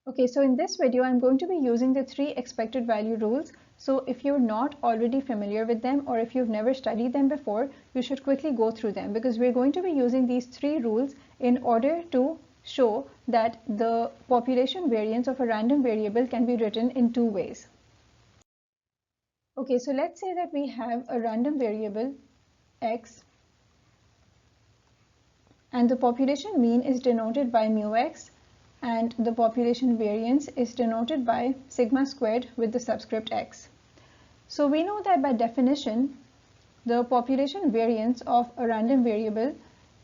Okay, so in this video, I'm going to be using the 3 expected value rules. So if you're not already familiar with them or if you've never studied them before, you should quickly go through them because we're going to be using these 3 rules in order to show that the population variance of a random variable can be written in 2 ways. Okay, so let's say that we have a random variable x and the population mean is denoted by mu x and the population variance is denoted by sigma squared with the subscript x. So we know that by definition, the population variance of a random variable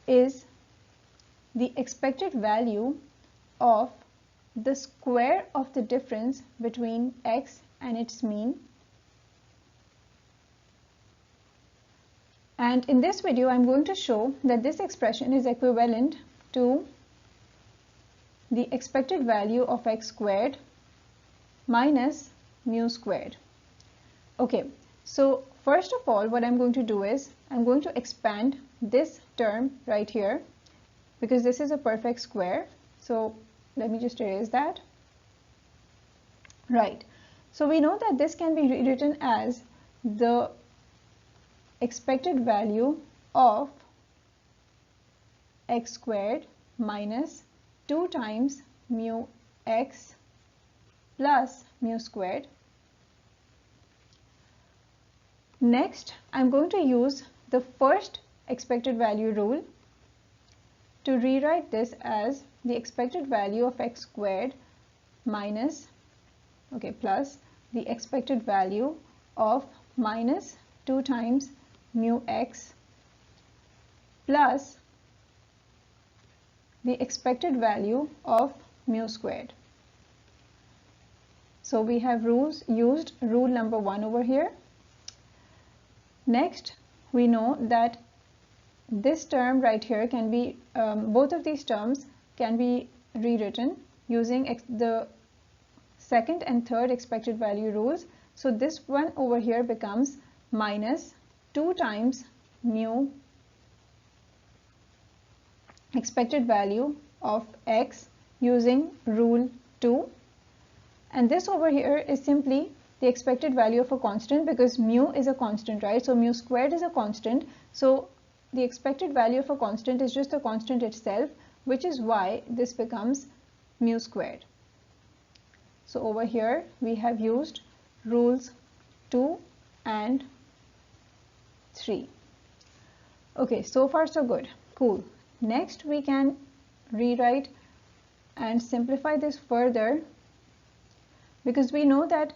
is the expected value of the square of the difference between x and its mean. And in this video, I'm going to show that this expression is equivalent to the expected value of x squared minus mu squared. Okay, so first of all, what I'm going to do is I'm going to expand this term right here because this is a perfect square. So let me just erase that. Right. So we know that this can be rewritten as the expected value of x squared minus 2 times mu x plus mu squared. Next, I'm going to use the first expected value rule to rewrite this as the expected value of x squared minus, plus the expected value of minus 2 times mu x plus the expected value of mu squared. So we have used rule number 1 over here. Next, we know that this term right here can be, both of these terms can be rewritten using the second and third expected value rules. So this one over here becomes minus 2 times mu expected value of x using rule 2, and this over here is simply the expected value of a constant because mu is a constant, right? So mu squared is a constant, so the expected value of a constant is just the constant itself, which is why this becomes mu squared. So over here we have used rules 2 and 3. Okay, so far so good, cool. Next, we can rewrite and simplify this further because we know that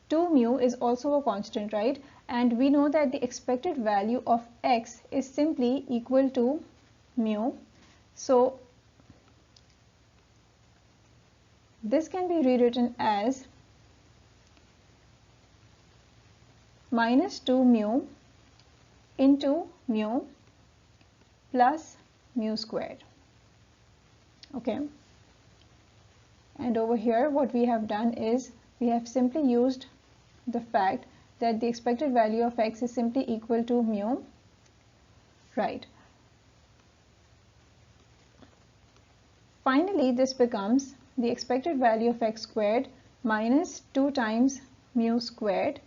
2 mu is also a constant, right? And we know that the expected value of x is simply equal to mu. So this can be rewritten as minus 2 mu into mu plus mu squared. Okay, and over here what we have done is we have simply used the fact that the expected value of x is simply equal to mu, right? Finally, this becomes the expected value of x squared minus 2 times mu squared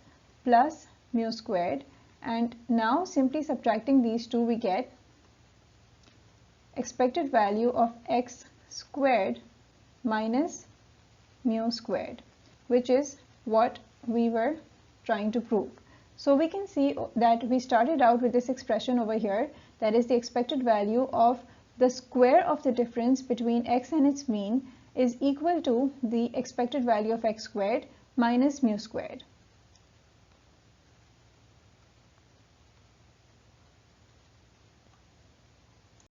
plus mu squared, and now simply subtracting these two we get expected value of x squared minus mu squared, which is what we were trying to prove. So we can see that we started out with this expression over here, that is the expected value of the square of the difference between x and its mean is equal to the expected value of x squared minus mu squared.